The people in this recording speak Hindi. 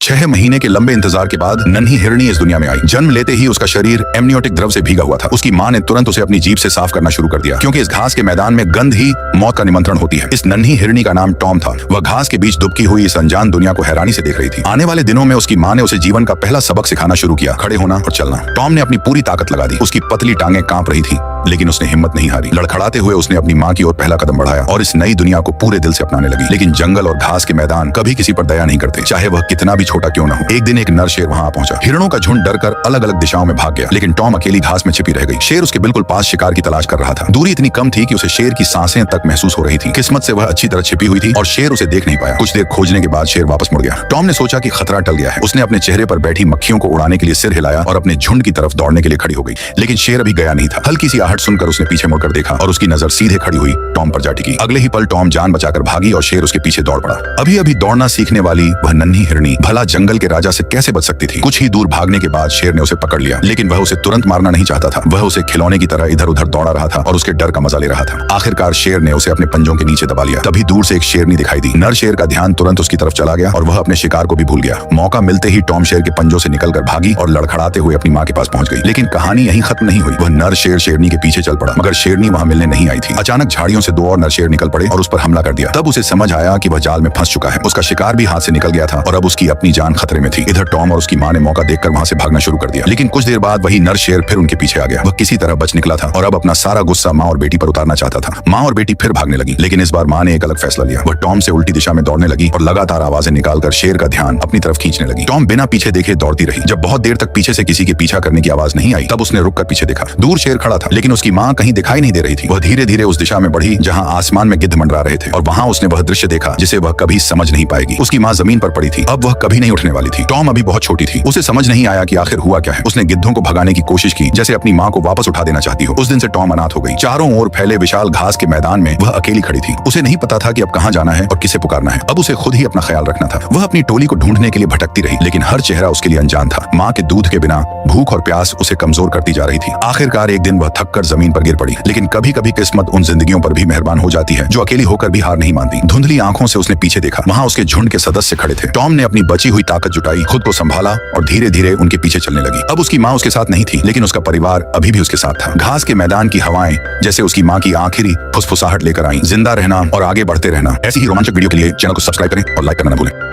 6 महीने के लंबे इंतजार के बाद नन्ही हिरणी इस दुनिया में आई। जन्म लेते ही उसका शरीर एमनियोटिक द्रव से भीगा हुआ था। उसकी मां ने तुरंत उसे अपनी जीभ से साफ करना शुरू कर दिया, क्योंकि इस घास के मैदान में गंध ही मौत का निमंत्रण होती है। इस नन्ही हिरणी का नाम टॉम था। वह घास के बीच दुबकी हुई इस अनजान दुनिया को हैरानी से देख रही थी। आने वाले दिनों में उसकी मां ने उसे जीवन का पहला सबक सिखाना शुरू किया, खड़े होना और चलना। टॉम ने अपनी पूरी ताकत लगा दी। उसकी पतली टांगें कांप रही थी, लेकिन उसने हिम्मत नहीं हारी। लड़खड़ाते हुए उसने अपनी मां की ओर पहला कदम बढ़ाया और इस नई दुनिया को पूरे दिल से अपनाने लगी। लेकिन जंगल और घास के मैदान कभी किसी पर दया नहीं करते, चाहे वह कितना भी छोटा क्यों न हो। एक दिन एक नर शेर वहां पहुंचा। हिरणों का झुंड डरकर अलग अलग दिशाओं में भाग गया, लेकिन टॉम अकेली घास में छिपी रह गई। शेर उसके बिल्कुल पास शिकार की तलाश कर रहा था। दूरी इतनी कम थी कि उसे शेर की सांसें तक महसूस हो रही थी। किस्मत से वह अच्छी तरह छिपी हुई थी और शेर उसे देख नहीं पाया। कुछ देर खोजने के बाद शेर वापस मुड़ गया। टॉम ने सोचा कि खतरा टल गया है। उसने अपने चेहरे पर बैठी मक्खियों को उड़ाने के लिए सिर हिलाया और अपने झुंड की तरफ दौड़ने के लिए खड़ी हो गई। लेकिन शेर अभी गया नहीं था। हल्की सी आहट सुनकर उसने पीछे मुड़कर देखा और उसकी नजर सीधे खड़ी हुई टॉम पर जा टिकी। अगले ही पल टॉम जान बचाकर भागी और शेर उसके पीछे दौड़ पड़ा। अभी अभी दौड़ना सीखने वाली वह नन्ही हिरणी भला जंगल के राजा से कैसे बच सकती थी। कुछ ही दूर भागने के बाद शेर ने उसे पकड़ लिया, लेकिन वह उसे तुरंत मारना नहीं चाहता था। वह उसे खिलौने की तरह इधर उधर दौड़ा रहा था और उसके डर का मजा ले रहा था। आखिरकार शेर ने उसे अपने पंजों के नीचे दबा लिया। तभी दूर से एक शेरनी दिखाई दी। नर शेर का ध्यान तुरंत उसकी तरफ चला गया और वह अपने शिकार को भी भूल गया। मौका मिलते ही टॉम शेर के पंजों से निकलकर भागी और लड़खड़ाते हुए अपनी मां के पास पहुंच गई। लेकिन कहानी यहीं खत्म नहीं हुई। वह नर शेर शेरनी के पीछे चल पड़ा, मगर शेरनी वहां मिलने नहीं आई थी। अचानक झाड़ियों से 2 और नर शेर निकल पड़े और उस पर हमला कर दिया। तब उसे समझ आया कि वह जाल में फंस चुका है। उसका शिकार भी हाथ से निकल गया था और अब उसकी अपनी जान खतरे में थी। इधर टॉम और उसकी मां ने मौका देखकर वहां से भागना शुरू कर दिया, लेकिन कुछ देर बाद वही नर शेर फिर उनके पीछे आ गया। वह किसी तरह बच निकला था और अब अपना सारा गुस्सा मां और बेटी पर उतारना चाहता था। मां और बेटी फिर भागने लगी, लेकिन इस बार मां ने एक अलग फैसला लिया। वह टॉम से उल्टी दिशा में दौड़ने लगी और लगातार आवाजें निकालकर शेर का ध्यान अपनी तरफ खींचने लगी। टॉम बिना पीछे देखे दौड़ती रही। जब बहुत देर तक पीछे से किसी के पीछा करने की आवाज नहीं आई, तब उसने रुककर पीछे देखा। दूर शेर खड़ा था, लेकिन उसकी मां कहीं दिखाई नहीं दे रही थी। वह धीरे धीरे उस दिशा में बढ़ी जहां आसमान में गिद्ध मंडरा रहे थे और वहां उसने वह दृश्य देखा जिसे वह कभी समझ नहीं पाएगी। उसकी मां जमीन पर पड़ी थी। अब वह कभी नहीं उठने वाली थी। टॉम अभी बहुत छोटी थी। उसे समझ नहीं आया कि आखिर हुआ क्या है। उसने गिद्धों को भगाने की कोशिश की, जैसे अपनी मां को वापस उठा देना चाहती हो। उस दिन से टॉम अनाथ हो गई। चारों ओर फैले विशाल घास के मैदान में वह अकेली खड़ी थी। उसे नहीं पता था कि अब कहां जाना है और किसे पुकारना है। अब उसे खुद ही अपना ख्याल रखना था। वह अपनी टोली को ढूंढने के लिए भटकती रही, लेकिन हर चेहरा उसके लिए अनजान था। मां के दूध के बिना भूख और प्यास उसे कमजोर करती जा रही थी। आखिरकार एक दिन वह थककर जमीन पर गिर पड़ी। लेकिन कभी कभी किस्मत उन जिंदगियों पर भी मेहरबान हो जाती है जो अकेली होकर भी हार नहीं मानती। धुंधली आंखों से उसने पीछे देखा। वहां उसके झुंड के सदस्य खड़े थे। टॉम ने अपनी बची हुई ताकत जुटाई, खुद को संभाला और धीरे धीरे उनके पीछे चलने लगी। अब उसकी मां उसके साथ नहीं थी, लेकिन उसका परिवार अभी भी उसके साथ था। घास के मैदान की हवाएं जैसे उसकी मां की आखिरी फुसफुसाहट लेकर आई। जिंदा रहना और आगे बढ़ते रहना। ऐसी ही रोमांचक वीडियो के लिए चैनल को सब्सक्राइब करें और लाइक करना न भूलें।